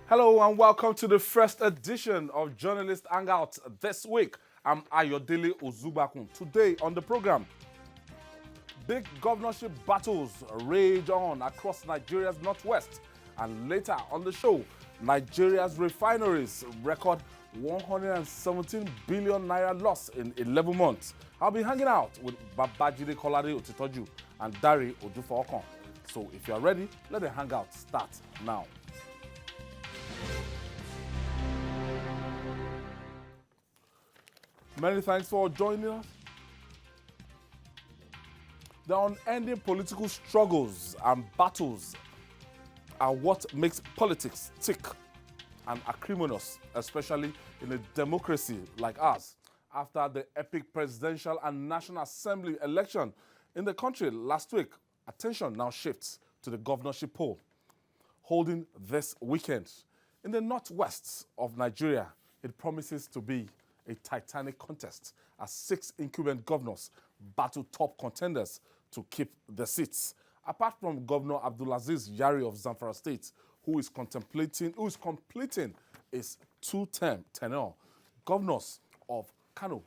Hello and welcome to the first edition of Journalist Hangout. This week, I'm Ayodele Ozubakun. Today on the program, big governorship battles rage on across Nigeria's northwest. And later on the show, Nigeria's refineries record 117 billion naira loss in 11 months. I'll be hanging out with Babajide Kolade Otitoju and Dari Odufaokon. So if you're ready, let the hangout start now. Many thanks for joining us. The unending political struggles and battles are what makes politics tick and acrimonious, especially in a democracy like ours. After the epic presidential and National Assembly election in the country last week, attention now shifts to the governorship poll holding this weekend. In the northwest of Nigeria, it promises to be a titanic contest as 6 incumbent governors battle top contenders to keep the seats. Apart from Governor Abdulaziz Yari of Zamfara State, who is completing his 2-term tenure, governors of Kano,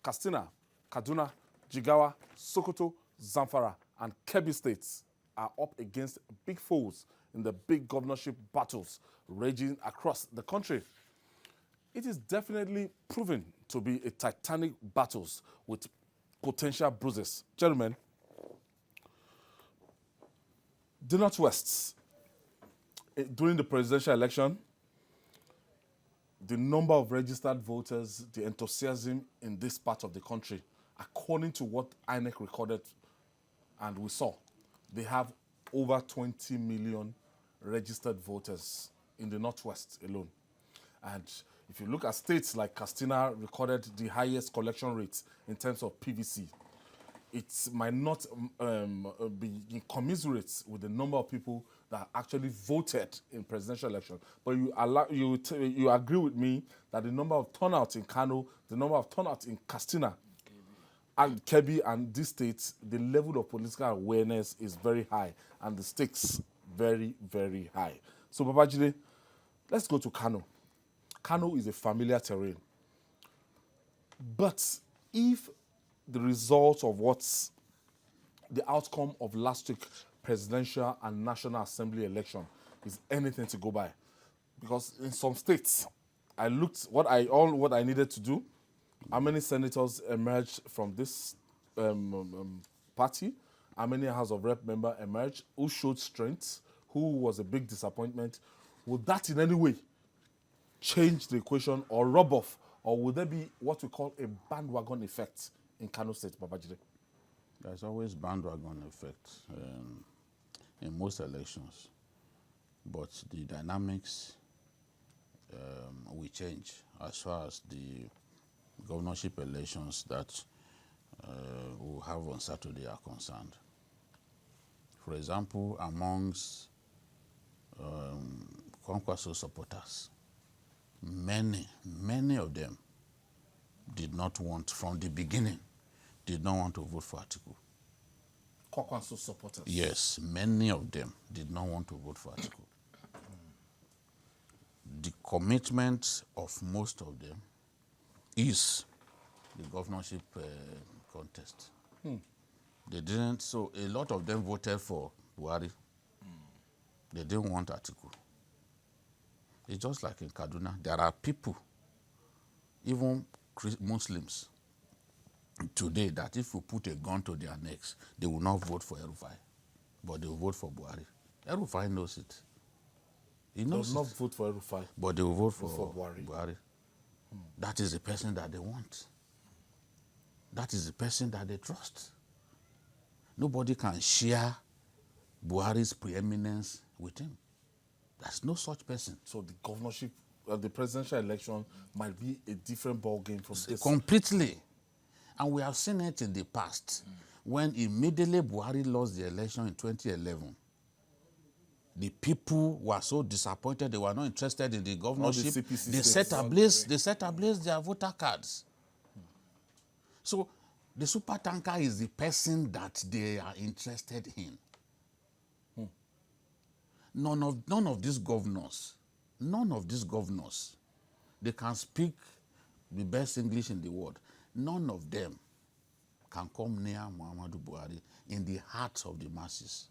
Katsina, Kaduna, Jigawa, Sokoto, Zamfara, and Kebbi states are up against big foes in the big governorship battles raging across the country. It is definitely proven to be a titanic battles with potential bruises. Gentlemen, the Northwest, during the presidential election, the number of registered voters, the enthusiasm in this part of the country, according to what INEC recorded and we saw, they have over 20 million registered voters in the Northwest alone. And if you look at states like Katsina recorded the highest collection rates in terms of PVC, it might not be commensurate with the number of people that actually voted in presidential election. But you agree with me that the number of turnouts in Kano, the number of turnouts in Katsina, and Kebbi and these states, the level of political awareness is very high and the stakes very, very high. So Babajide, let's go to Kano. Kano is a familiar terrain. But if the result of what's the outcome of last week's presidential and National Assembly election is anything to go by, because in some states, I looked what I needed to do, how many senators emerged from this party, how many House of Rep member emerged, who showed strength, who was a big disappointment. Would that in any way change the equation or rub off, or will there be what we call a bandwagon effect in Kano State, Babajide? There's always bandwagon effect in most elections, but the dynamics will change as far as the governorship elections that we'll have on Saturday are concerned. For example, amongst Kwankwaso supporters, many of them did not want, from the beginning, did not want to vote for Atiku. Kwankwaso supporters? Yes, many of them did not want to vote for Atiku. The commitment of most of them is the governorship contest. They didn't, so a lot of them voted for Buhari. They didn't want Atiku. It's just like in Kaduna. There are people, even Muslims, today that if you put a gun to their necks, they will not vote for El-Rufai, but they will vote for Buhari. El-Rufai knows it. He knows They will not vote for El-Rufai, but they will vote for Buhari. That is the person that they want. That is the person that they trust. Nobody can share Buhari's preeminence with him. There's no such person. So the governorship, the presidential election might be a different ballgame from this. Completely. And we have seen it in the past. When immediately Buhari lost the election in 2011, the people were so disappointed, they were not interested in the governorship. They set ablaze their voter cards. So the super tanker is the person that they are interested in. None of these governors none of these governors, they can speak the best English in the world. None of them can come near Muhammadu Buhari in the heart of the masses.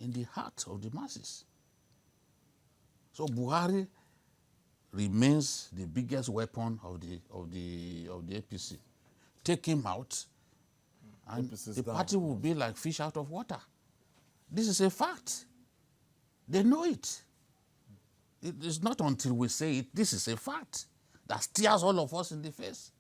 In the heart of the masses. So Buhari remains the biggest weapon of the APC. Take him out, and the party will be like fish out of water. This is a fact. They know it. It is not until we say it, this is a fact, that stares all of us in the face.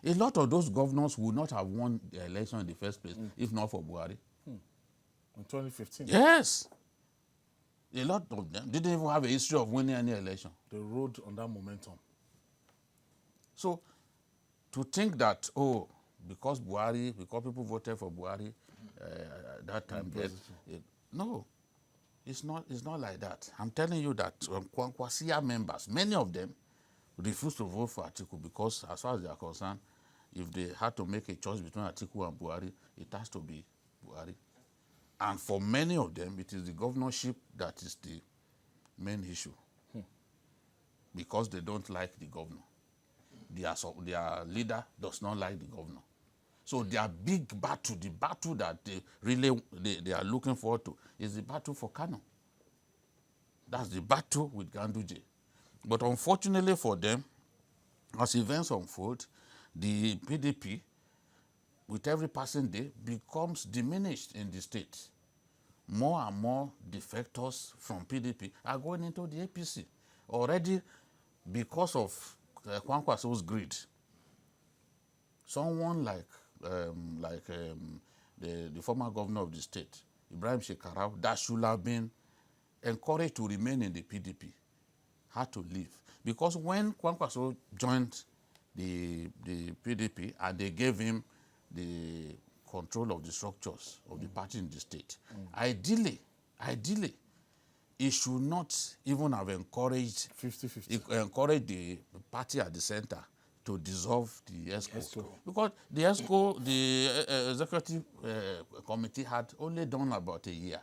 A lot of those governors would not have won the election in the first place if not for Buhari. In 2015? Yes. A lot of them didn't even have a history of winning any election. They rode on that momentum. So, to think that, oh, because people voted for Buhari that time, no, it's not like that. I'm telling you that Kwankwasia members, many of them refused to vote for Atiku because, as far as they are concerned, if they had to make a choice between Atiku and Buhari, it has to be Buhari. And for many of them, it is the governorship that is the main issue. Because they don't like the governor. Their leader does not like the governor. So their big battle, the battle that they are looking forward to, is the battle for Kano. That's the battle with Ganduje. But unfortunately for them, as events unfold, the PDP, with every passing day, becomes diminished in the state. More and more defectors from PDP are going into the APC. Already, because of Kwankwaso's greed, someone like the former governor of the state, Ibrahim Shekarau, that should have been encouraged to remain in the PDP, had to leave. Because when Kwankwaso joined the PDP and they gave him the control of the structures of the party in the state, ideally, he should not even have encouraged 50-50. Encourage the party at the center to dissolve the ESCO. Because the ESCO, the executive committee had only done about a year.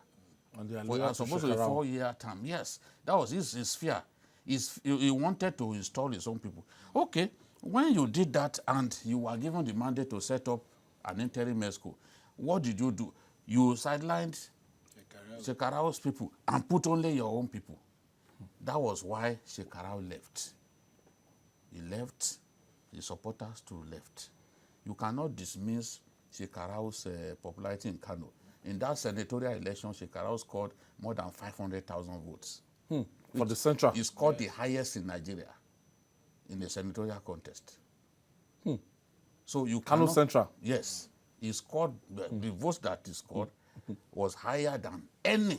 And they are supposed to be a 4-year term. Yes, that was his fear. He wanted to install his own people. Okay, when you did that and you were given the mandate to set up an interim ESCO, what did you do? You sidelined Shekarau's people and put only your own people. That was why Shekarau left. He left, the supporters too left. You cannot dismiss Shekarau's popularity in Kano. In that senatorial election, Shekarau scored more than 500,000 votes. For the central? He scored the highest in Nigeria in the senatorial contest. So you Kano cannot, Central? Yes. He scored, the votes that he scored was higher than any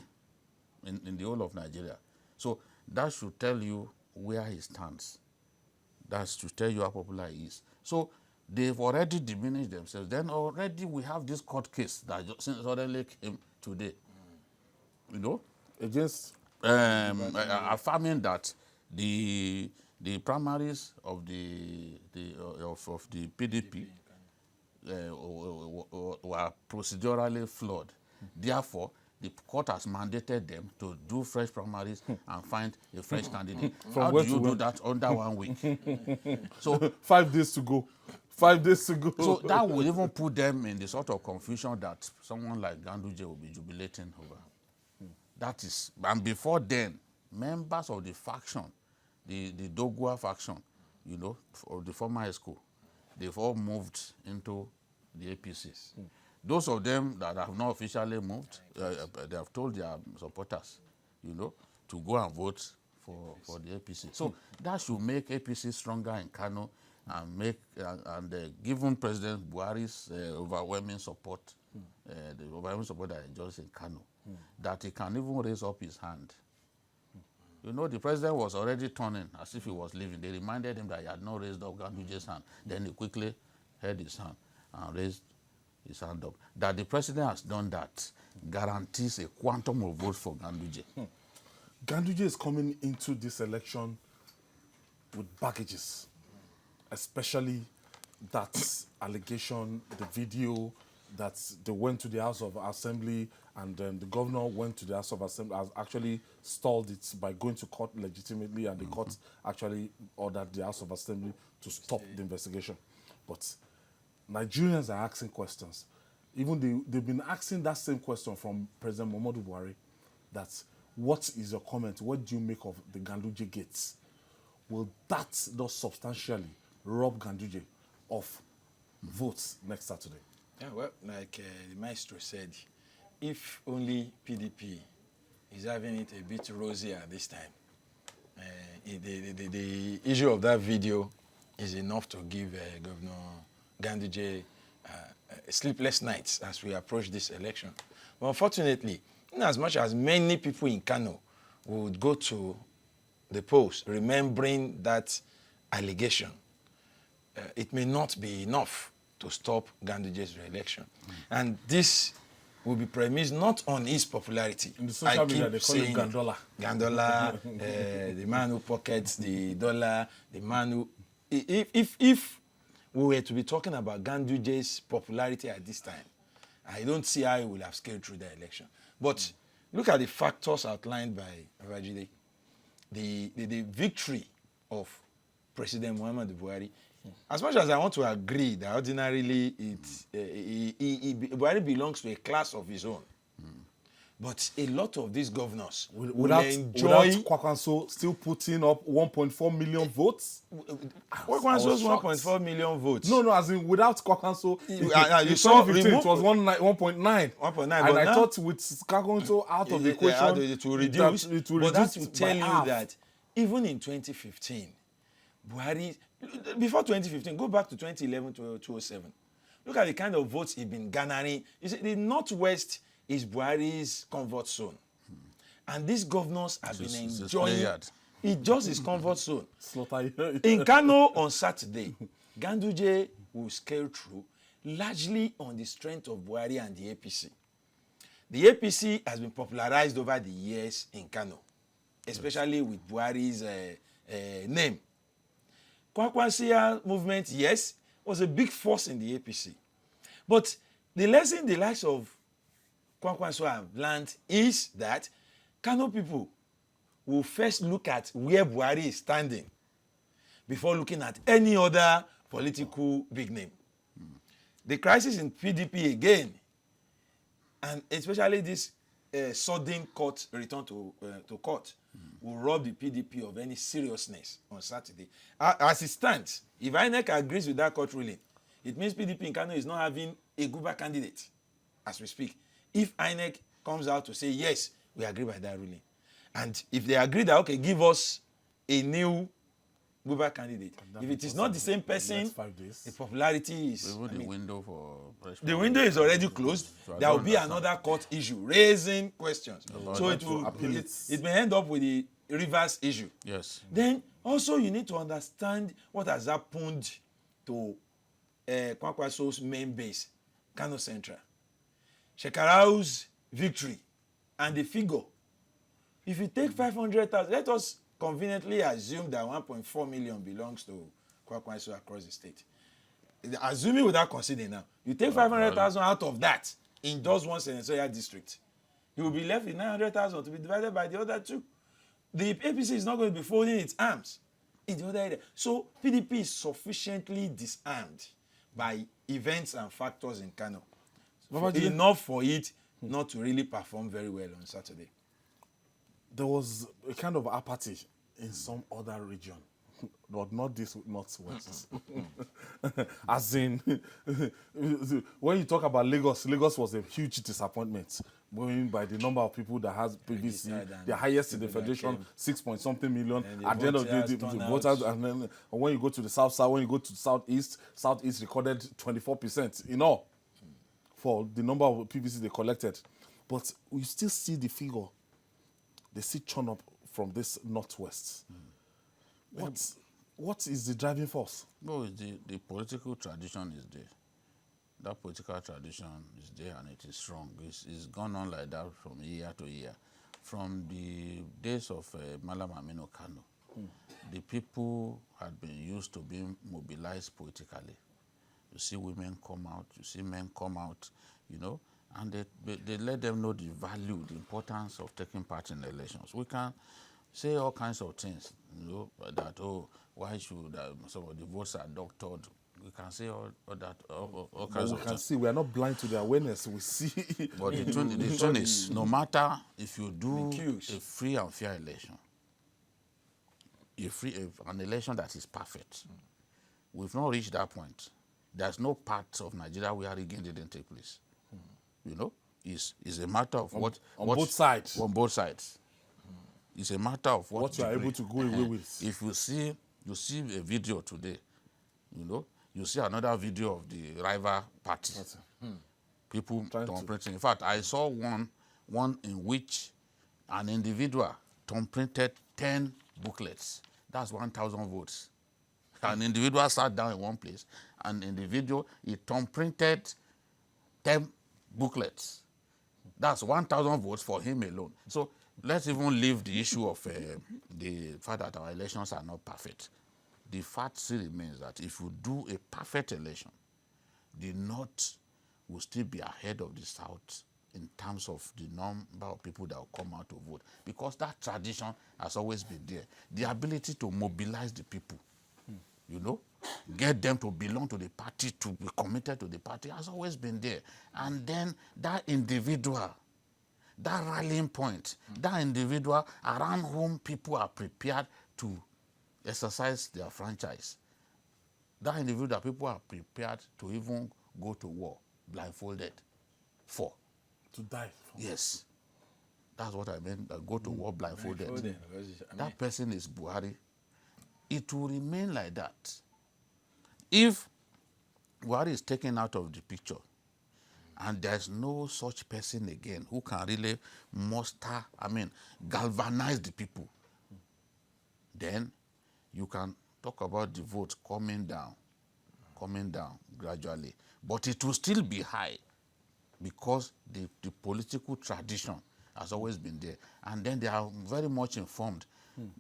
in the whole of Nigeria. So that should tell you where he stands. That should tell you how popular he is. So they've already diminished themselves. Then already we have this court case that suddenly came today. You know? Against? Affirming that the primaries of the PDP were procedurally flawed. Therefore, the court has mandated them to do fresh primaries and find a fresh candidate. How do you do that under 1 week? So 5 days to go. 5 days to go. So that will even put them in the sort of confusion that someone like Ganduje will be jubilating over. That is, and before then, members of the faction, the Dogua faction, you know, of the former ESCO, they've all moved into the APCs. Those of them that have not officially moved, they have told their supporters, you know, to go and vote for the APC. So that should make APC stronger in Kano and given President Buhari's overwhelming support, the overwhelming support that he enjoys in Kano, that he can even raise up his hand. You know, the president was already turning as if he was leaving. They reminded him that he had not raised up Ganduje's hand. Then he quickly held his hand and raised his hand up. That the president has done that guarantees a quantum of votes for Ganduje. Ganduje is coming into this election with baggages, especially that allegation, the video that they went to the House of Assembly and the governor went to the House of Assembly, has actually stalled it by going to court legitimately, and the court actually ordered the House of Assembly to stop the investigation. But Nigerians are asking questions. Even they've been asking that same question from President Muhammadu Buhari, that what is your comment? What do you make of the Ganduje gates? Will that not substantially rob Ganduje of votes next Saturday? Yeah, well, like the maestro said, if only PDP is having it a bit rosier this time, the issue of that video is enough to give Governor Ganduje sleepless nights as we approach this election. But unfortunately, in as much as many people in Kano would go to the polls remembering that allegation, it may not be enough to stop Ganduje's re-election. And this will be premised not on his popularity. In the social media, they call him Gandola. Gandola, the man who pockets the dollar, the man who... If we were to be talking about Ganduje's popularity at this time, I don't see how he will have scaled through the election. But look at the factors outlined by Babajide. The victory of President Muhammadu Buhari, as much as I want to agree that ordinarily Buhari belongs to a class of his own, but a lot of these governors without Kwakwanso still putting up 1.4 million votes. Kwakwanso's 1.4 million votes. No, as in without Kwakwanso, you saw it was 1.9. 1.9, and I thought with Kwakwanso out of the equation, it will reduce. But that will tell you half. that even in 2015, Buhari, before 2015, go back to 2011 to 2007. Look at the kind of votes he's been garnering. You see, the Northwest is Buhari's comfort zone. And these governors have been enjoying it, just his comfort zone. In Kano on Saturday, Ganduje will scale through largely on the strength of Buhari and the APC. The APC has been popularized over the years in Kano, especially with Buhari's name. Kwakwansia movement, yes, was a big force in the APC. But the lesson the likes of Kwakwanso have learned is that Kano people will first look at where Buhari is standing before looking at any other political big name. The crisis in PDP again, and especially this sudden court return to court, will rob the PDP of any seriousness on Saturday. As it stands, if INEC agrees with that court ruling, it means PDP in Kano is not having a Guba candidate as we speak. If INEC comes out to say, yes, we agree by that ruling. And if they agree that, okay, give us a new Guba candidate. If it is not the same person, the popularity is... the window for... The window is already closed. There will be another court issue raising questions. So it may end up with the reverse issue. Yes. Then also you need to understand what has happened to Kwakwanso's main base, Kano Central. Shekarau's victory and the figure. If you take 500,000, let us conveniently assume that 1.4 million belongs to Kwakwanso across the state. Assuming without considering now, you take 500,000 out of that in just one senatorial district, you will be left with 900,000 to be divided by the other two. The APC is not going to be folding its arms in the other area. So PDP is sufficiently disarmed by events and factors in Kano. Enough for it not to really perform very well on Saturday. There was a kind of apathy in some other region, but not this Northwest. As in, when you talk about Lagos, Lagos was a huge disappointment, going by the number of people that has PVC, the highest in the federation, 6-point-something million. At the end of the day, the voters, and then when you go to the south side, when you go to the southeast recorded 24% in all for the number of PVC they collected. But we still see the figure. They see churn up from this Northwest. What is the driving force? No, the political tradition is there. That political tradition is there and it is strong. It's gone on like that from year to year. From the days of Malam Aminu Kano, the people had been used to being mobilized politically. You see women come out, you see men come out, you know. and they let them know the value, the importance of taking part in elections. We can say all kinds of things, that, why should some of the votes are doctored? We can say all that, all kinds of We can things. see we are not blind to the awareness. We see. But the truth is, no matter if you do cues. a free and fair election, an election that is perfect, we've not reached that point. There's no part of Nigeria where rigging didn't take place. It's a matter of on both sides. On both sides. It's a matter of what you are able to go away with. If you see a video today, you see another video of the rival party. People thumbprinting. In fact, I saw one in which an individual thumbprinted 10 booklets. That's 1,000 votes. An individual sat down in one place, and in the video, he thumbprinted 10 booklets. That's 1,000 votes for him alone. So let's even leave the issue of the fact that our elections are not perfect. The fact still remains that if you do a perfect election, the North will still be ahead of the South in terms of the number of people that will come out to vote, because that tradition has always been there. The ability to mobilize the people, get them to belong to the party, to be committed to the party, has always been there. And then that individual, that rallying point, that individual around whom people are prepared to exercise their franchise, that individual that people are prepared to even go to war blindfolded for. To die for. Yes. That's what I meant, go to war blindfolded. That person is Buhari. It will remain like that. If Buhari is taken out of the picture, and there's no such person again who can really galvanize the people, then you can talk about the vote coming down gradually. But it will still be high, because the political tradition has always been there. And then they are very much informed.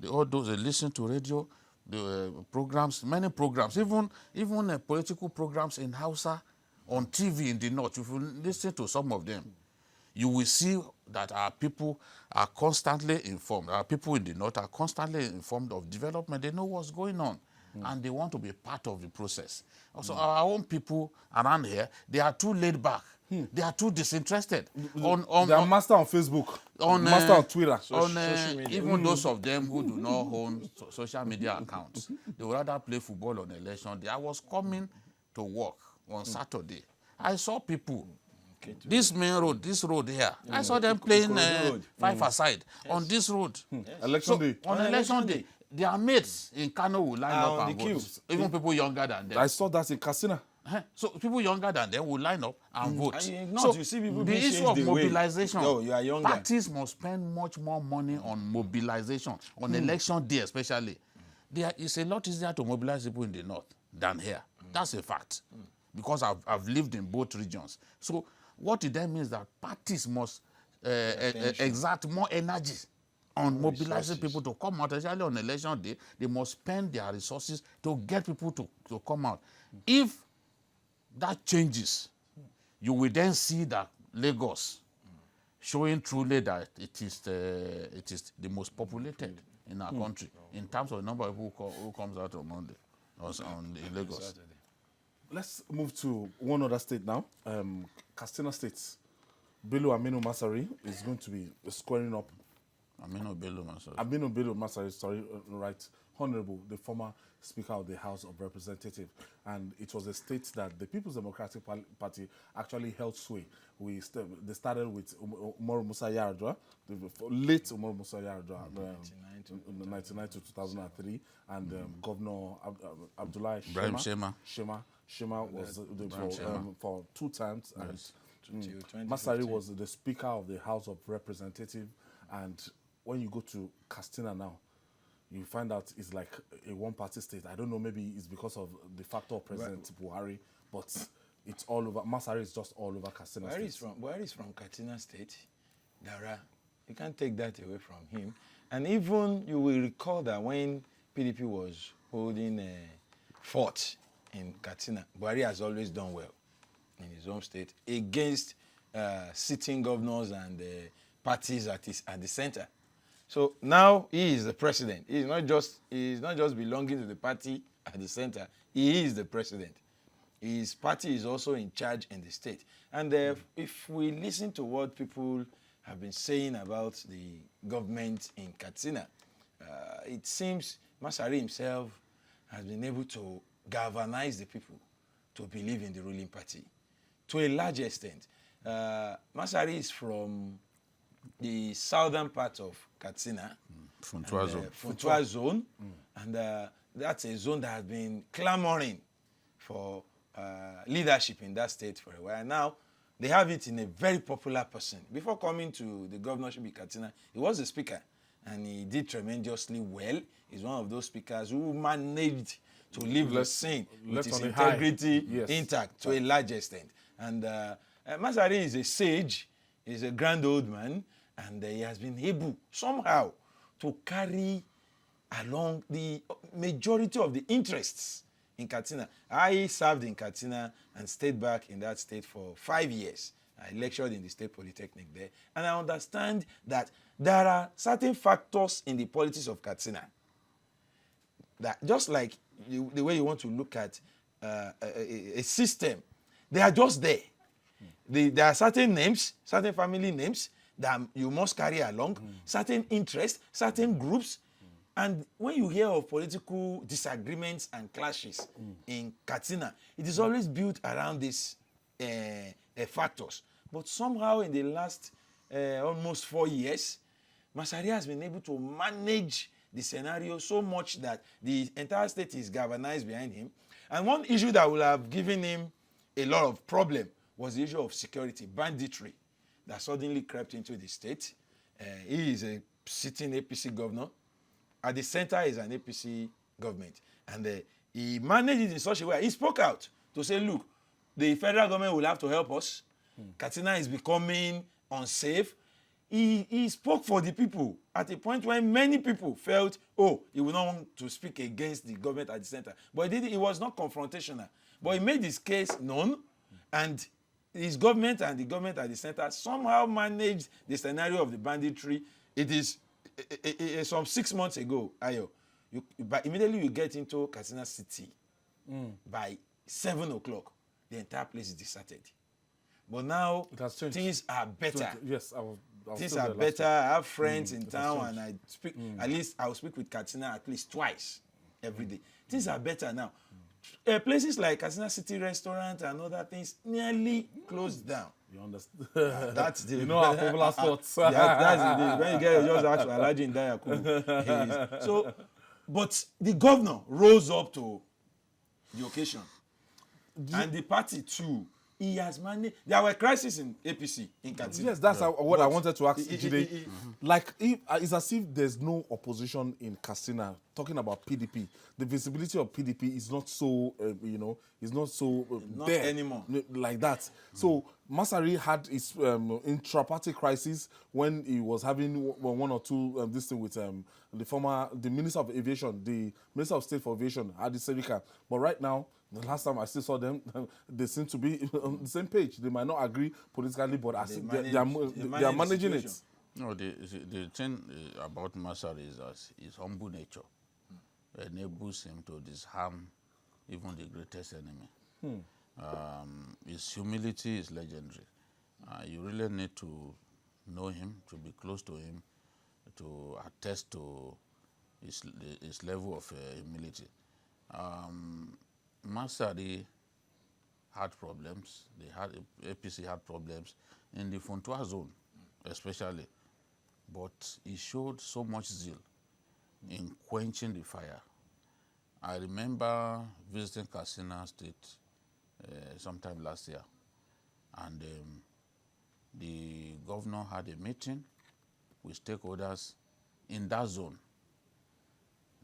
All those, they listen to radio, the programs, many programs, even political programs in Hausa, on TV in the North. If you listen to some of them, you will see that our people are constantly informed. Our people in the North are constantly informed of development. They know what's going on, and they want to be part of the process. Also, our own people around here, they are too laid back. They are too disinterested. They are master on Facebook, master on Twitter. Social media. Even those of them who do not own social media accounts, they would rather play football on election day. I was coming to work on Saturday. I saw people, this main road, this road here, I saw them playing five-a-side on this road. Election day. On election day. Their mates in Kano will line up and vote. Even people younger than them. I saw that in Katsina. So people younger than them will line up and vote. So you see people the issue of mobilization, you are younger. Parties must spend much more money on mobilization, on election day especially. It's a lot easier to mobilize people in the North than here. That's a fact. Because I've lived in both regions. So what it then means that parties must exert more energy on mobilizing people to come out, especially on election day. They must spend their resources to get people to come out. If that changes, you will then see that Lagos showing truly that it is the most populated in our country in terms of the number of people who comes out on Monday in Lagos. Let's move to one other state now. Katsina State. Bello Aminu Masari is going to be squaring up. Aminu Bello Masari, sorry, right. Honorable, the former Speaker of the House of Representatives. And it was a state that the People's Democratic Party actually held sway. They started with Umaru Musa Yar'Adua, the late Umaru Musa Yar'Adua, 1999 to 2003, and Governor Abdullahi Shema was for 2 terms, and Masari was the Speaker of the House of Representatives. And when you go to Katsina now, you find out it's like a one-party state. I don't know, maybe it's because of the factor of President Buhari, but it's all over. Masari is just all over Katsina State. Buhari is from Katsina State. Dara, you can't take that away from him. And even you will recall that when PDP was holding a fort in Katsina, Buhari has always done well in his home state against sitting governors and parties at the center. So now he is the president. He is not just belonging to the party at the center. He is the president. His party is also in charge in the state. And if we listen to what people have been saying about the government in Katsina, it seems Masari himself has been able to galvanize the people to believe in the ruling party to a large extent. Masari is from the southern part of Katsina, Funtua zone, and that's a zone that has been clamoring for leadership in that state for a while. Now, they have it in a very popular person. Before coming to the governorship in Katsina, he was a speaker, and he did tremendously well. He's one of those speakers who managed to leave the scene with his integrity intact to a large extent. And Masari is a sage, he's a grand old man, and he has been able somehow to carry along the majority of the interests in Katsina. I served in Katsina and stayed back in that state for 5 years. I lectured in the State Polytechnic there. And I understand that there are certain factors in the politics of Katsina that just like the way you want to look at a system, they are just there. There are certain names, certain family names that you must carry along, certain interests, certain groups. And when you hear of political disagreements and clashes in Katsina, it is always built around these factors. But somehow in the last almost 4 years, Masari has been able to manage the scenario so much that the entire state is galvanized behind him. And one issue that will have given him a lot of problem was the issue of security, banditry, that suddenly crept into the state. He is a sitting APC governor. At the center is an APC government. And he managed it in such a way. He spoke out to say, look, the federal government will have to help us. Katsina is becoming unsafe. He spoke for the people at a point when many people felt, oh, he would not want to speak against the government at the center. But he was not confrontational. But he made his case known, and his government and the government at the center somehow managed the scenario of the banditry. It is some 6 months ago, Ayo, but immediately you get into Katsina City, by 7 o'clock, the entire place is deserted. But now things are better. Yes, things are better. I have friends in town, and I speak. At least I will speak with Katsina at least twice every day. Things are better now. Places like Katsina City Restaurant and other things nearly closed down. You understand? That's the our popular spots. That's the when you get just ask for Alhaji in Dayaku. So, but the governor rose up to the occasion, and the party too. He has managed. There were crises in APC in Katsina. Yes, that's what I wanted to ask Jide. Like, it's as if there's no opposition in Katsina. Talking about PDP, the visibility of PDP is not so, is not so not there anymore like that. So Masari had his intra-party crisis when he was having one or two this thing with the Minister of Aviation, the Minister of State for Aviation, Hadi Serika. But right now, the last time I still saw them, they seem to be on the same page. They might not agree politically, but they are managing it. No, the thing about Masari is that his humble nature enables him to disarm even the greatest enemy. His humility is legendary. You really need to know him, to be close to him, to attest to his level of humility. Masari had problems. APC had problems in the Funtua zone, especially. But he showed so much zeal in quenching the fire. I remember visiting Katsina State sometime last year, and the governor had a meeting with stakeholders in that zone.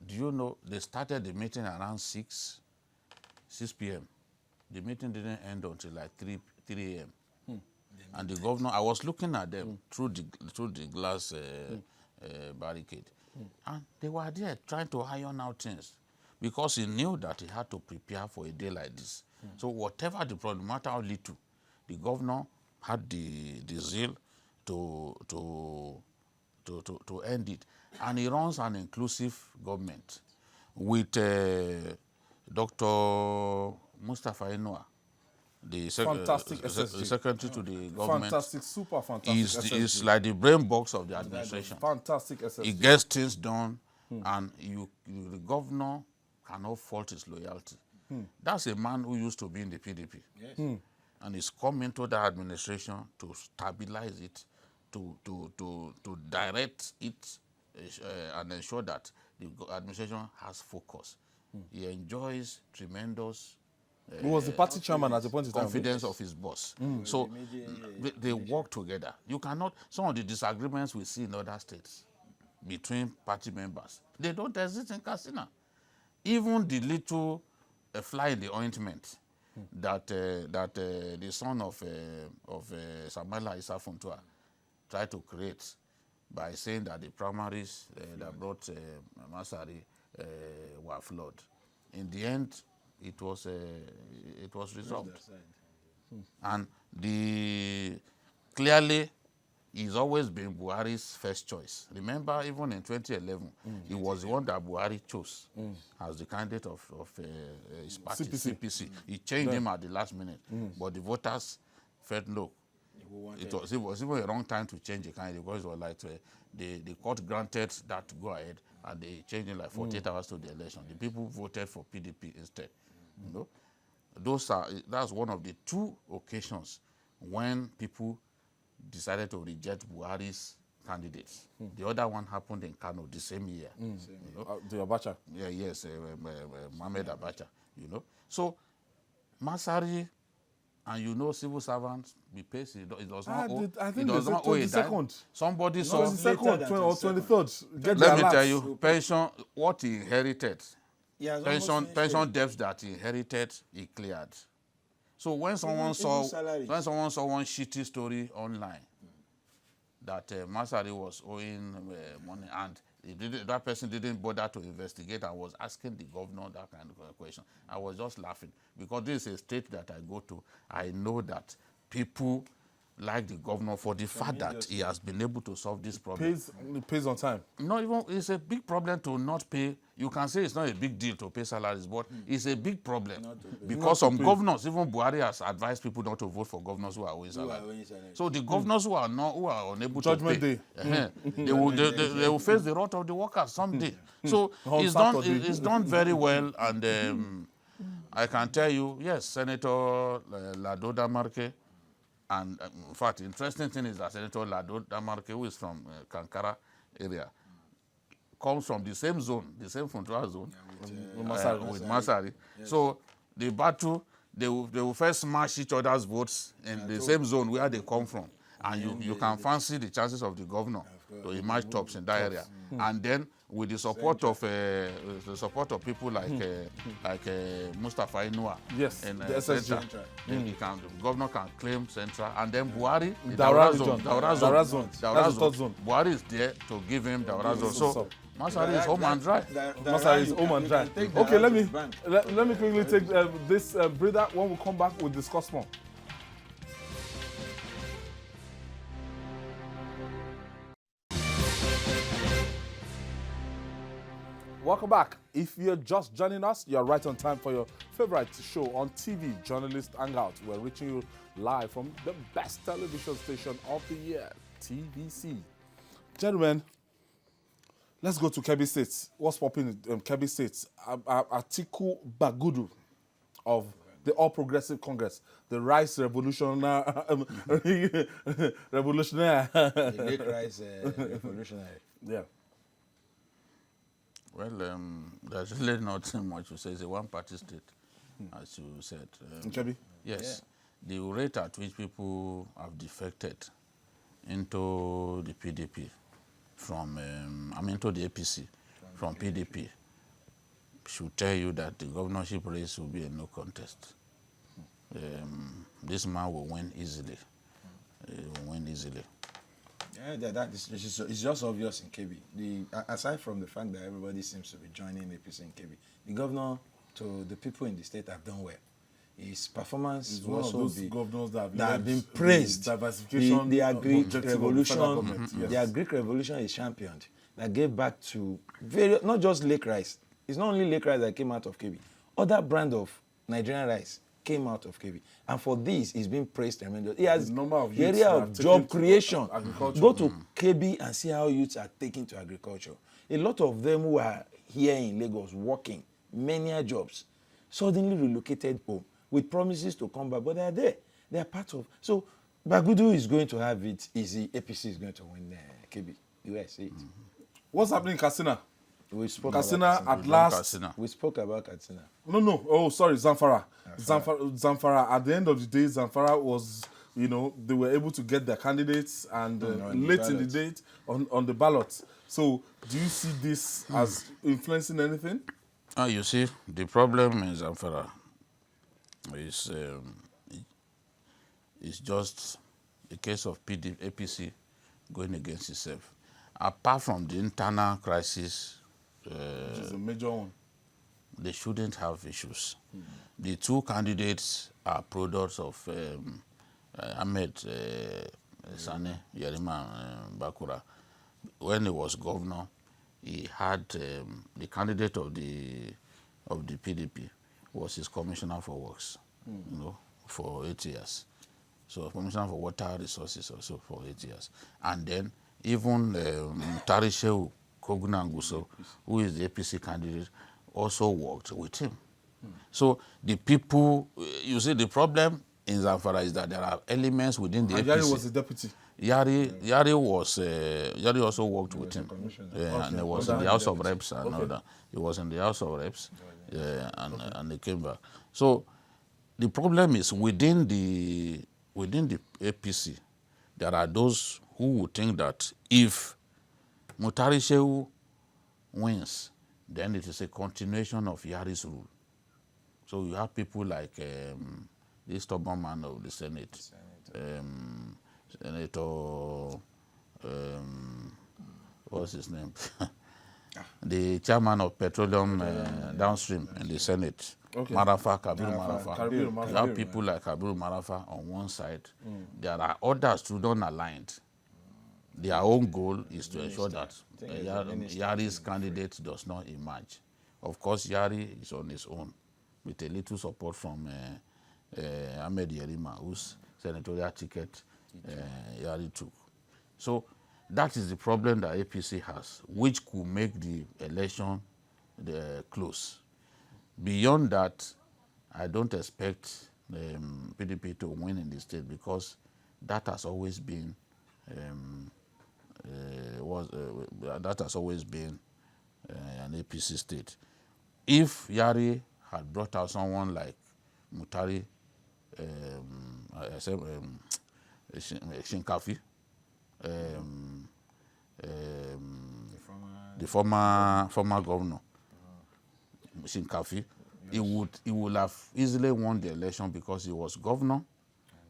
Do you know they started the meeting around 6 p.m. The meeting didn't end until like 3 a.m. And the governor, I was looking at them through the glass barricade, and they were there trying to iron out things because he knew that he had to prepare for a day like this. So whatever the problem, no matter how little, the governor had the zeal to end it. And he runs an inclusive government with Dr. Mustafa Inua, the Fantastic SSG. secretary to the government. Fantastic, super fantastic. Is like the brain box of the administration. Fantastic SSG. He gets things done, and the governor cannot fault his loyalty. That's a man who used to be in the PDP. Yes. And he's come into the administration to stabilize it, to direct it, and ensure that the administration has focus. He enjoys tremendous He was the party chairman at the point in time. confidence of his boss. So they work together. You cannot, some of the disagreements we see in other states between party members, they don't exist in Katsina. Even the little fly in the ointment that the son of Samala Issa Funtua tried to create by saying that the primaries that brought Masari were flawed. In the end, it was resolved. And clearly, he's always been Buhari's first choice. Remember, even in 2011, he was the one that Buhari chose as the candidate of his party, CPC. He changed him at the last minute, but the voters felt no. It was even a wrong time to change the candidate because it was like the court granted that to go ahead, and they changed it like 48 hours to the election. The people voted for PDP instead. You know, that's one of the two occasions when people decided to reject Buhari's candidates. The other one happened in Kano the same year. You know? The Abacha. Yeah, yes, Mohamed Abacha. You know, so Masari, and you know, civil servants be paid. It does not owe. I think it does not owe a dime. 22nd. Somebody saw. 22nd or 23rd. Get Let their me laps. tell you, pension. What he inherited, He has almost finished pension debts that he inherited, he cleared. So when someone saw one shitty story online that Masari was owing money, and that person didn't bother to investigate and was asking the governor that kind of question, I was just laughing, because this is a state that I go to. I know that people like the governor for the fact that he has been able to solve this problem. Pays on time. Not even, it's a big problem to not pay. You can say it's not a big deal to pay salaries, but it's a big problem because some governors, even Buhari has advised people not to vote for governors who are owing salaries. So the governors who are unable Judgment to pay, they will face the wrath of the workers someday. So it's done very well, and I can tell you, yes, Senator Lado Damarke. And in fact, the interesting thing is that Senator Lado Damarke, who is from Kankara area, comes from the same zone, the same Funtua zone, with Masari. Yes. So the battle, they will first smash each other's votes in the same zone where they come from. And you can fancy the chances of the governor to emerge tops in that area. And then with the support of people like Mustafa Inua, yes, and the SSG, then the governor can claim Central, and then Buhari, Daura zone. Buhari is there to give him Daura zone. So Masari is home and dry. Masari is home and dry. Okay, let me quickly take this breather. When we come back, we'll discuss more. Welcome back. If you're just joining us, you're right on time for your favorite show on TV, Journalist Hangout. We're reaching you live from the best television station of the year, TVC. Gentlemen, let's go to Kebbi State. What's popping in Kebbi State? Atiku Bagudu of the All Progressive Congress, the Rice Revolutionary. Revolutionary. The late Rice Revolutionary. Yeah. Well, there's really not much to say. It's a one-party state, as you said. Kebbi? Yes. Yeah. The rate at which people have defected into the PDP into the APC from PDP should tell you that the governorship race will be a no contest. This man will win easily. Yeah, it's just obvious in Kebbi. Aside from the fact that everybody seems to be joining APC in Kebbi, the governor to the people in the state have done well. his performance He's will one of also those be governors that have led been the praised. diversification The Agric objective of the Revolution, federal government. Yes. the Agric Revolution is championed that gave back to not just Lake Rice. It's not only Lake Rice that came out of KB. Other brand of Nigerian rice came out of KB, and for this, he's been praised tremendously. He has The number of the youths area that of have taken job to creation. agriculture. Go to KB and see how youths are taking to agriculture. A lot of them who are here in Lagos working many jobs suddenly relocated home with promises to come back, but they are there. They are part of. So Bagudu is going to have it easy. APC is going to win KB. You guys see it. What's happening in Katsina? We spoke Katsina about at last. Katsina. We spoke about Katsina. No. Oh, sorry, Zamfara. Zamfara. At the end of the day, Zamfara was, they were able to get their candidates and late in the date on the ballot. So, do you see this as influencing anything? You see, the problem in Zamfara is just a case of APC going against itself. Apart from the internal crisis, Which is a major one. they shouldn't have issues. The two candidates are products of Ahmed Sane Yerima Bakura. When he was governor, he had the candidate of the PDP was his commissioner for works, for 8 years. So commissioner for water resources also for 8 years, and then even Tarishew Kogunanguso, who is the APC candidate, also worked with him. So the people, you see, the problem in Zamfara is that there are elements within the APC. Yari was the deputy. Yari also worked with him, and he was in the House of Reps and all that. He was in the House of Reps, and they came back. So the problem is within the APC, there are those who would think that if Mutari Shehu wins, then it is a continuation of Yari's rule. So you have people like this stubborn man of the Senate, Senator, what's his name? The chairman of Petroleum Downstream in the Senate, Marafa, Kabiru Marafa. You have people like Kabiru Marafa on one side. There are others who don't aligned. Their own goal is to ensure that Yari's candidate does not emerge. Of course, Yari is on his own, with a little support from Ahmed Yerima, whose senatorial ticket Yari took. So that is the problem that APC has, which could make the election close. Beyond that, I don't expect PDP to win in the state because that has always been an APC state. If Yari had brought out someone like Mutari Shinkafi, the former governor, Shinkafi, he would have easily won the election because he was governor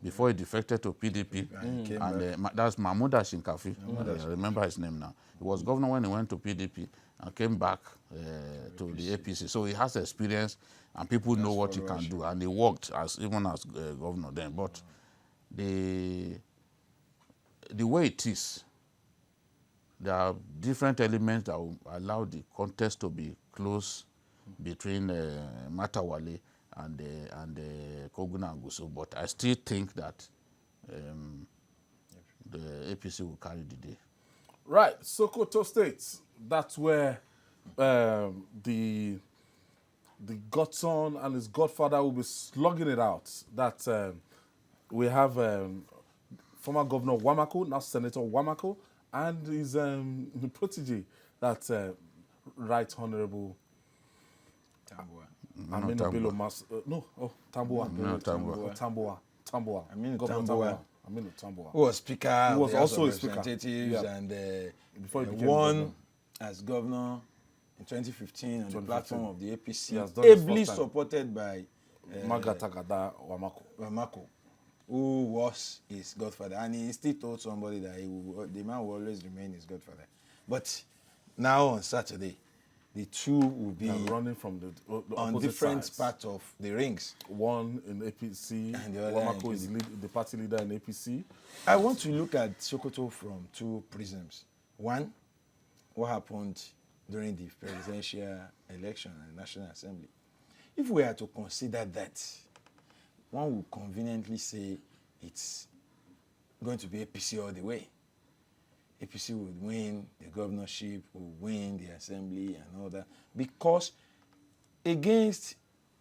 before he defected to PDP, and that's Mahmouda Shinkafi. I remember his name now. He was governor when he went to PDP and came back to the APC. So he has experience, and people know what he can do. And he worked even as governor then. But the way it is, there are different elements that will allow the contest to be close between Matawale and Koguna Aguso. But I still think that the APC will carry the day. Right, Sokoto State. That's where the godson and his godfather will be slugging it out. That we have former Governor Wamako, now Senator Wamako, and his protege, that Right Honorable Tamboa. Tamboa. Who was Speaker He was of the House also of a speaker. Representatives and Before he became won governor. as governor in 2015 on the platform of the APC, He has done his ably first time. supported by Magatagada Wamako. Wamako, who was his godfather, and he still told somebody that the man will always remain his godfather. But now on Saturday, the two will be And running from the on opposite different sides. parts of the rings. One in APC, And the other Wamako in is the party leader in APC. I want to look at Sokoto from two prisms. One, what happened during the presidential election and the National Assembly. If we are to consider that, one would conveniently say it's going to be APC all the way. APC would win the governorship, would win the assembly and all that. Because against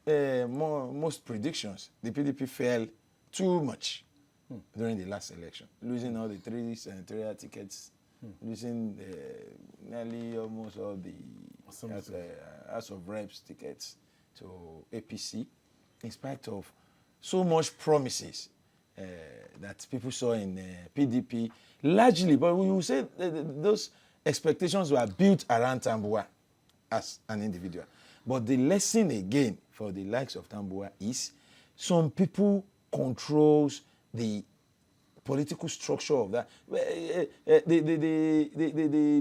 most predictions, the PDP fell too much during the last election, losing all the 3 senatorial tickets, losing nearly almost all the House of Reps tickets to APC, in spite of so much promises that people saw in PDP, largely, but we will say those expectations were built around Tambuwal as an individual. But the lesson again for the likes of Tambuwal is some people controls the political structure of that. The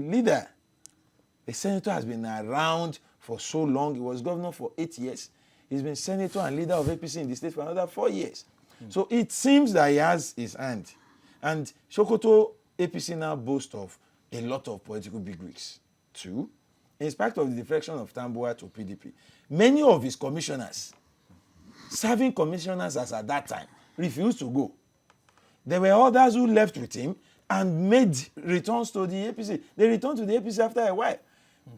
leader, the senator, has been around for so long. He was governor for 8 years. He's been senator and leader of APC in the state for another 4 years. So it seems that he has his hand. And Sokoto APC now boasts of a lot of political bigwigs too, in spite of the defection of Tambuwal to PDP. Many of his commissioners, serving commissioners as at that time, refused to go. There were others who left with him and made returns to the APC. They returned to the APC after a while.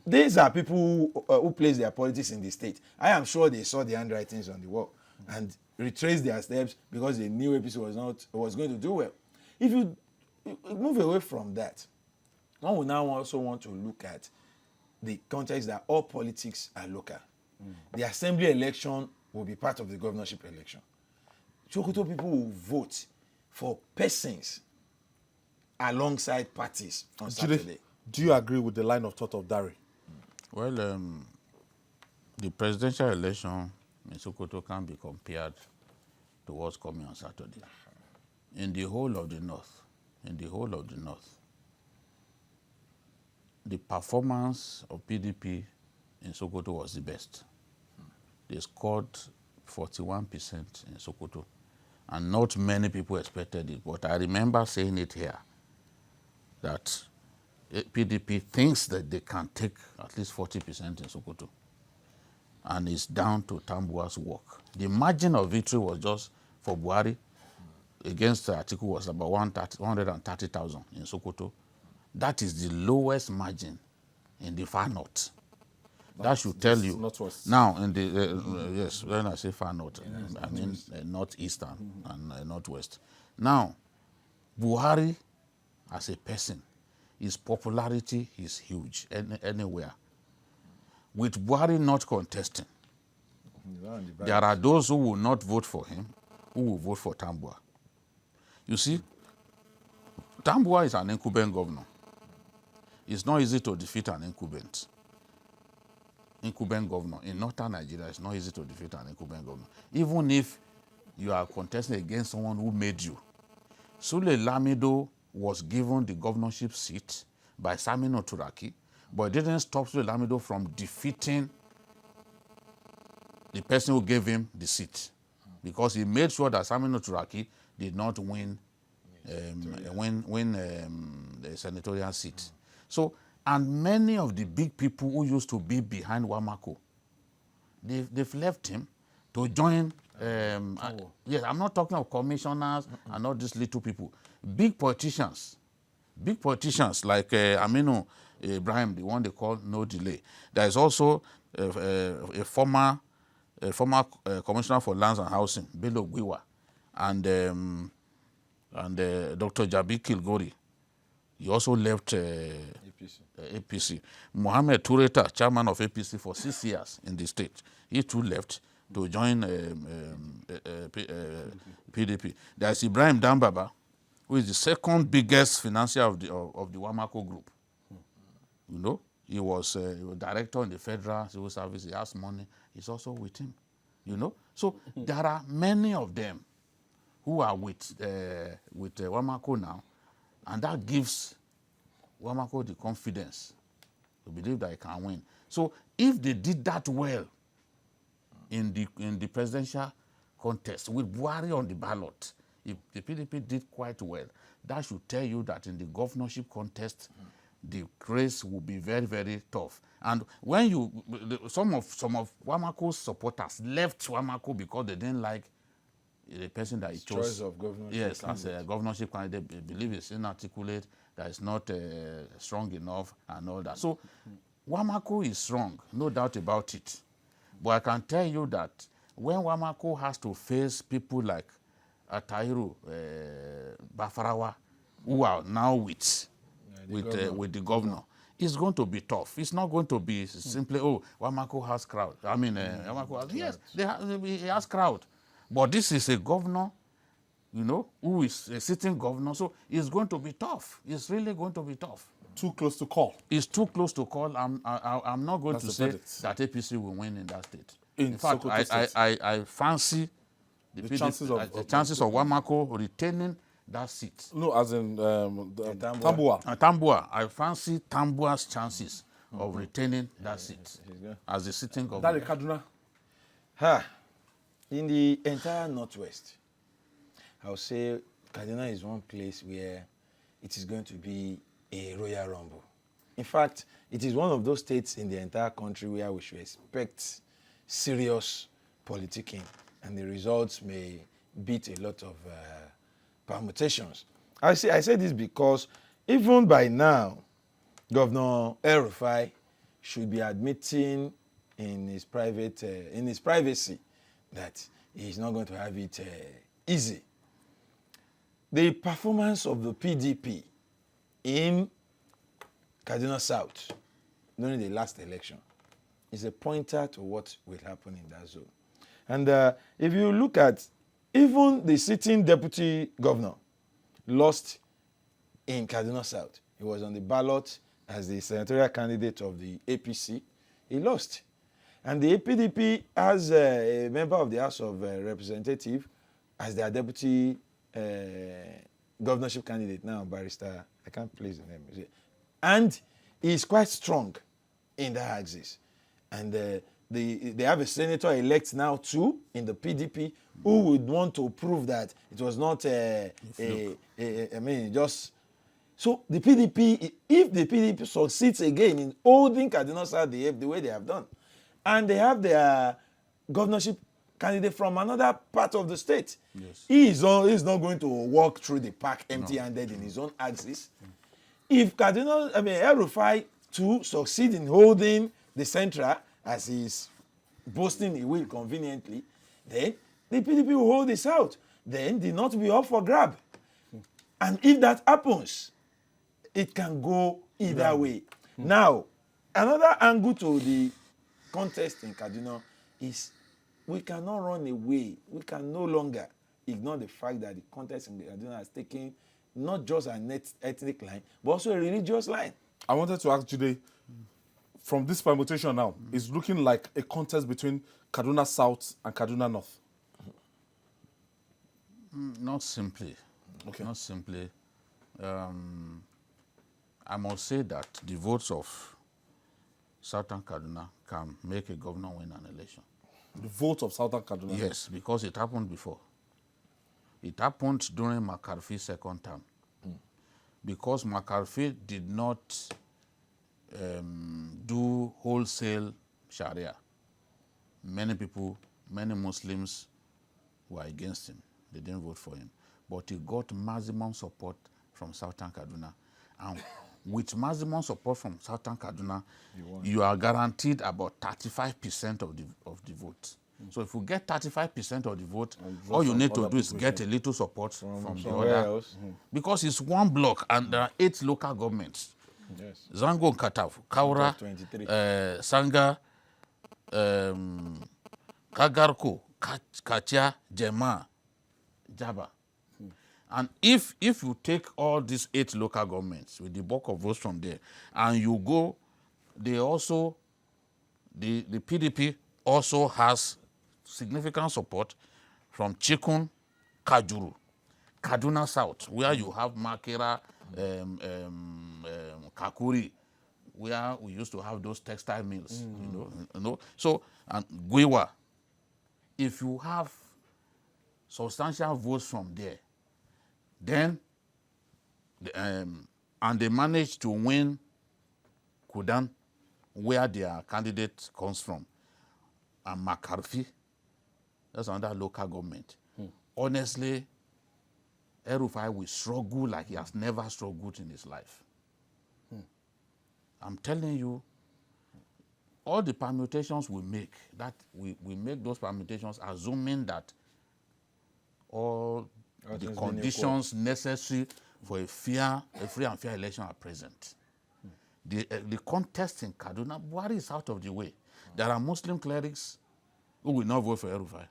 These are people who place their politics in the state. I am sure they saw the handwritings on the wall and retraced their steps because they knew APC was going to do well. If you move away from that, one would now also want to look at the context that all politics are local. The assembly election will be part of the governorship election. Sokoto people will vote for persons alongside parties on Saturday. Do you agree with the line of thought of Dari? Well, the presidential election in Sokoto can be compared to what's coming on Saturday. In the whole of the north, the performance of PDP in Sokoto was the best. They scored 41% in Sokoto, and not many people expected it. But I remember saying it here, that PDP thinks that they can take at least 40% in Sokoto, and it's down to Tambuwal's work. The margin of victory was just for Buhari against Atiku was about 130,000 in Sokoto. That is the lowest margin in the far north. That should tell you. Northwest. Now, in the yes, when I say far north, I mean northeastern and northwest. Now, Buhari as a person, his popularity is huge anywhere. With Buhari not contesting, there are those who will not vote for him, who will vote for Tambuwal. You see, Tambuwal is an incumbent governor. It's not easy to defeat an incumbent governor. In northern Nigeria, it's not easy to defeat an incumbent governor. Even if you are contesting against someone who made you. Sule Lamido was given the governorship seat by Saminu Turaki, but it didn't stop Sule Lamido from defeating the person who gave him the seat, because he made sure that Saminu Turaki did not win the senatorial seat. So, and many of the big people who used to be behind Wamako, they've left him to join. Yes, I'm not talking of commissioners and not just little people. Big politicians like Aminu Ibrahim, the one they call No Delay. There is also a former commissioner for lands and housing, Bello Gwiwa, and Dr. Jabi Kilgori. He also left APC. Mohammed Toureta, chairman of APC for 6 years in the state, he too left to join PDP. There is Ibrahim Dambaba, who is the second biggest financier of the Wamako group. You know, he was director in the Federal Civil Service. He has money. He's also with him. You know, so there are many of them who are with Wamako now, and that gives Wamako the confidence to believe that he can win. So if they did that well in the presidential contest with Buhari on the ballot, if the PDP did quite well, that should tell you that in the governorship contest, the race will be very, very tough. And when some of Wamako's supporters left Wamako because they didn't like the person that he chose. Choice of governorship yes, candidate. as a governorship candidate, they believe it's inarticulate, that it's not strong enough and all that. So Wamako is strong, no doubt about it. But I can tell you that when Wamako has to face people like Atahiru Bafarawa, who are now with the governor, it's going to be tough. It's not going to be simply, oh, Wamako has crowd. I mean, Wamako has, yes, he has crowd. But this is a governor, you know, who is a sitting governor, so it's going to be tough. It's really going to be tough. Too close to call. It's too close to call. I'm not going to say verdict. that APC will win in that state. In fact, Sokoto State. I fancy the chances of Wamako retaining that seat. No, as in Tambua. Tambua, I fancy Tambua's chances of retaining that seat as the sitting governor. That Kaduna. In the entire Northwest, I would say Kaduna is one place where it is going to be a royal rumble. In fact, it is one of those states in the entire country where we should expect serious politicking, and the results may beat a lot of permutations. I say this because even by now, Governor El-Rufai should be admitting in his privacy that he's not going to have it easy. The performance of the PDP in Kaduna South during the last election is a pointer to what will happen in that zone. And if you look at even the sitting deputy governor lost in Kaduna South. He was on the ballot as the senatorial candidate of the APC. He lost. And the PDP has a member of the House of Representatives as their deputy governorship candidate now, barrister, I can't place the name. And he's quite strong in that axis. And they have a senator-elect now too in the PDP who would want to prove that it was not just... So the PDP, if the PDP succeeds again in holding Kaduna South the way they have done, and they have their governorship candidate from another part of the state, yes, he is not going to walk through the park empty-handed in his own axis. If Kaduna, El-Rufai to succeed in holding the central, as he is boasting he will conveniently, then the PDP will hold the South. Then the North will be up for grab. And if that happens, it can go either way. Now, another angle to the contest in Kaduna is we cannot run away. We can no longer ignore the fact that the contest in Kaduna has taken not just an ethnic line, but also a religious line. I wanted to ask Jide, from this permutation now, it's looking like a contest between Kaduna South and Kaduna North. Not simply. Okay. Not simply. I must say that the votes of Southern Kaduna can make a governor win an election. The vote of Southern Kaduna? Yes, because it happened before. It happened during McCarthy's second term. Because McCarthy did not do wholesale Sharia. Many Muslims were against him. They didn't vote for him. But he got maximum support from Southern Kaduna. And with maximum support from Southern Kaduna, you are guaranteed about 35% of the vote. So if you get 35% of the vote, all you need to do is get a little support from the other. Because it's one block and there are 8 local governments. Yes. Zango, Katav, Kaura, 23. Sanga, Kagarko, Kacha, Jema, Jaba. And if you take all these 8 local governments with the bulk of votes from there, and you go, the PDP also has significant support from Chikun, Kajuru, Kaduna South, where you have Makera, Kakuri, where we used to have those textile mills, you know. So, and Gwiwa, if you have substantial votes from there, then, and they managed to win Kudan, where their candidate comes from, and McCarthy, that's another local government. Honestly, El-Rufai will struggle like he has never struggled in his life. I'm telling you, all the permutations we make, that we make those permutations assuming that all the conditions necessary for a free and fair election are present. The contest in Kaduna, Buhari is out of the way. There are Muslim clerics who will not vote for El-Rufai.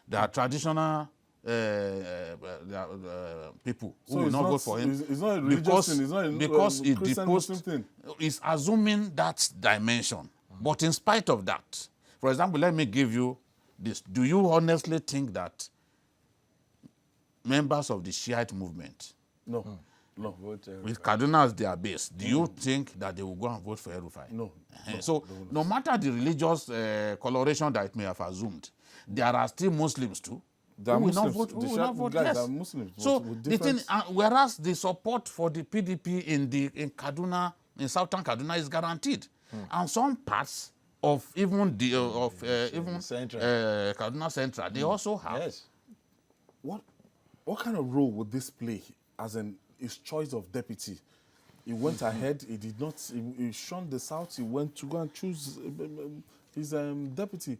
There are traditional people who will not vote for him. It's not a religious thing. It's not a because it Christian Muslim thing. It's assuming that dimension. But in spite of that, for example, let me give you this. Do you honestly think that members of the Shiite movement, No. No. with Kaduna as their base, do you think that they will go and vote for El-Rufai? No. So, no matter the religious coloration that it may have assumed, there are still Muslims too. They are who will not Muslims. vote. The Who will not Shiite vote? guys Yes. are Muslims. So with the thing, different- whereas the support for the PDP in Kaduna, in southern Kaduna, is guaranteed, and some parts of even the Central. Kaduna Central, they also have. Yes. What kind of role would this play as in his choice of deputy? He went ahead, he did not, he shunned the south, he went to go and choose his deputy.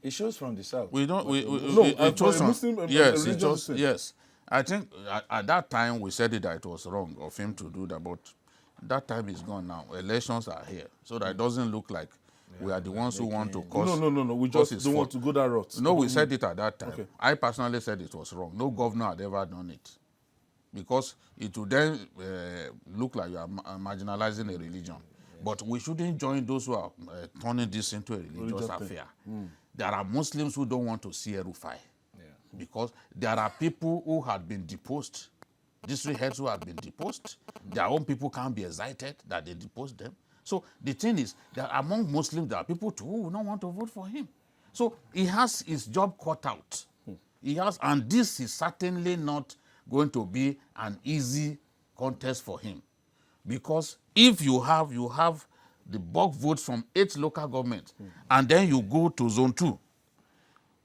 It shows from the south. We don't. No, it for chose a from- Muslim, yes, it religious chose, thing. yes. I think at that time we said that it was wrong of him to do that, but that time is gone now. Elections are here, so that it doesn't look like we are the ones who want to cause. No. We cause just his don't want fault. to go that route. No, we said it at that time. Okay. I personally said it was wrong. No governor had ever done it. Because it would then look like you are marginalizing a religion. But we shouldn't join those who are turning this into a religious affair. There are Muslims who don't want to see El-Rufai. Because there are people who had been deposed, district heads who have been deposed. Their own people can't be excited that they deposed them. So the thing is that among Muslims, there are people too who don't want to vote for him. So he has his job cut out. He has, and this is certainly not going to be an easy contest for him. Because if you have the bulk votes from 8 local governments, and then you go to zone 2,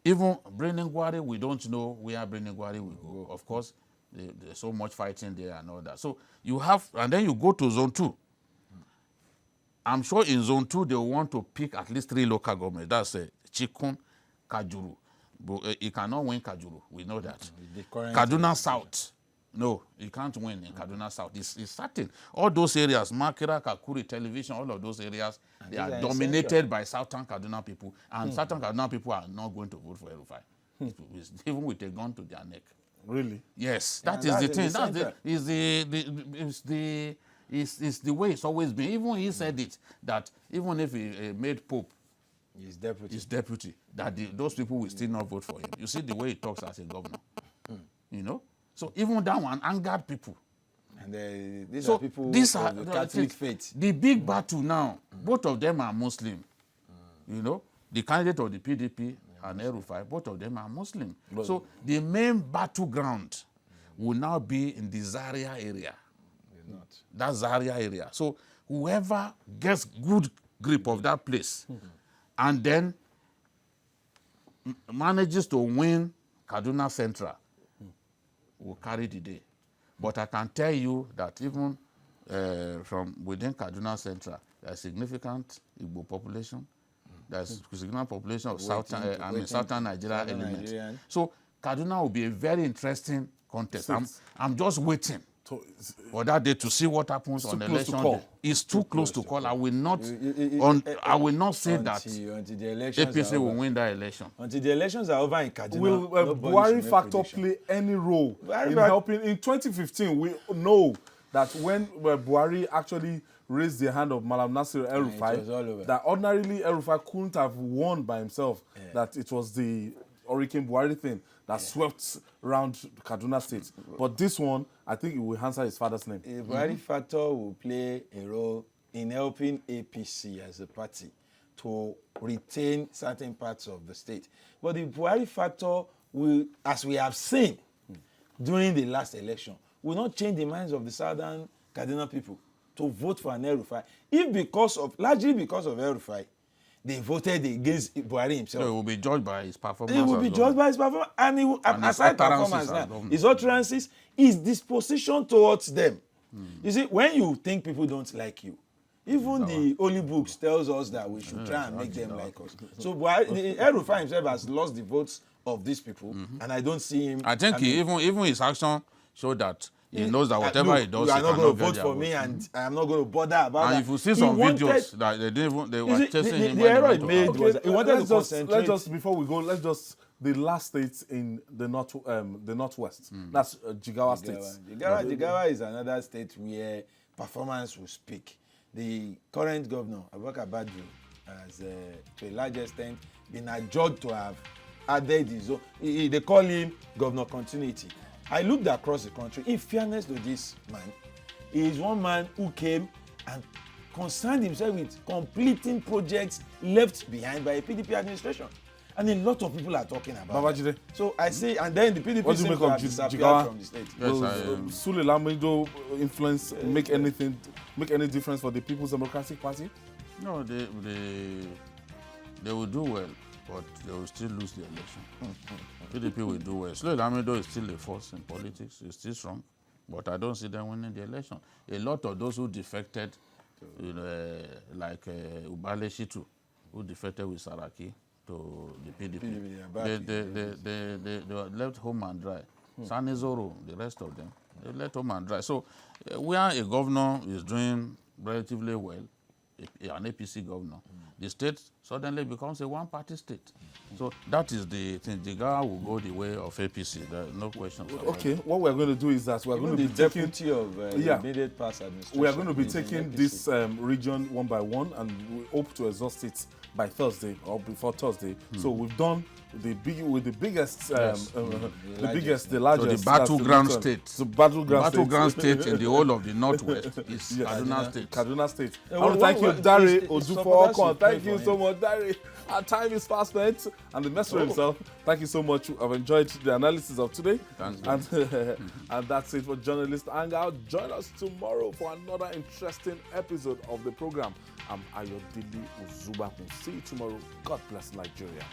even Breningwari, we don't know where Breningwari will go. Of course, there's so much fighting there and all that. So you have, and then you go to zone 2. I'm sure in zone 2, they will want to pick at least 3 local governments. That's Chikun, Kajuru. But he cannot win Kajuru. We know that. Kaduna South. No, he can't win in Kaduna South. It's certain. All those areas, Makera, Kakuri, Television, all of those areas, they are dominated by Southern Kaduna people. And Southern Kaduna people are not going to vote for El-Rufai. Even with a gun to their neck. Really? Yes, that is the thing. It's the way it's always been. Even he said it, that even if he made Pope His deputy. that those people will still not vote for him. You see the way he talks as a governor. You know? So even that one angered people. And these So are people these of are the Catholic faith. The big battle now, both of them are Muslim. You know? The candidate of the PDP and El-Rufai, both of them are Muslim. So the main battleground will now be in the Zaria area. That Zaria area. So whoever gets good grip of that place and then manages to win Kaduna Central will carry the day. But I can tell you that even from within Kaduna Central, there's significant Igbo population. There's significant population of southern Nigeria elements. So Kaduna will be a very interesting contest. I'm just waiting for that day to see what happens on election day. It's too close to call. I will not say that APC will win that election. Until the elections are over in Kaduna, Will Buhari factor play any role in helping? In 2015, we know that when Buhari actually raised the hand of Malam Nasir El-Rufai, that ordinarily El-Rufai couldn't have won by himself, that it was the Hurricane Buhari thing that swept around Kaduna State. But this one, I think it will answer his father's name. A Buhari factor will play a role in helping APC as a party to retain certain parts of the state. But the Buhari factor will, as we have seen during the last election, will not change the minds of the southern Kaduna people to vote for an El-Rufai. If largely because of El-Rufai, they voted against Buhari himself. So he will be judged by his performance. He will be judged by his performance, and he will, And his aside utterances performance as now, governor. his utterances, his disposition towards them. You see, when you think people don't like you, even the Holy Books tells us that we should try and make them like us. So El-Rufai himself has lost the votes of these people, and I don't see him. I think even his action showed that he knows that whatever he does, you are he not going to cannot vote get for their me, votes. and I am not going to bother about that. And if you see He some wanted- videos that they were chasing him, the when error he he went made to was he wanted to concentrate. Let's just before we go, let's just the last state in the northwest. That's Jigawa State. Jigawa is another state where performance will speak. The current governor, Abubakar Badru, has to a large extent been adjudged to have added his own. They call him Governor Continuity. I looked across the country. In fairness to this man, he is one man who came and concerned himself with completing projects left behind by a PDP administration. And a lot of people are talking about Babajide. that. So I say, and then the PDP What do you seems make to of have disappeared Jigawa? from the state. Yes, Will Sule Lamido influence make any difference for the People's Democratic Party? No, they will do well, but they will still lose the election. PDP will do well. Sule Lamido is still a force in politics. He's still strong, but I don't see them winning the election. A lot of those who defected, like Ubale Shitu, who defected with Saraki to the PDP, they were left home and dry. Sani Zoro, the rest of them, they left home and dry. So where a governor is doing relatively well, an APC governor, the state suddenly becomes a one-party state. So that is the thing. Jigawa will go the way of APC. There is no question. Okay, what we're going to do is that we're going to The be taking deputy of the immediate past administration. we are going to be is in taking APC. this region one by one, and we hope to exhaust it by Thursday or before Thursday. So we've done the biggest, the largest. So the battleground state. So battleground state in the whole of the northwest is Kaduna State. Kaduna State. I Yeah, want to well, thank you, well, Dare it's Odufor supporters Okon. should pray Thank you for so him. much, Dare. Our time is fast spent, and the master himself. Thank you so much. I've enjoyed the analysis of today. Thanks, And that's it for Journalist Hangout. Join us tomorrow for another interesting episode of the program. I'm Ayodele Uzubakun. See you tomorrow. God bless Nigeria.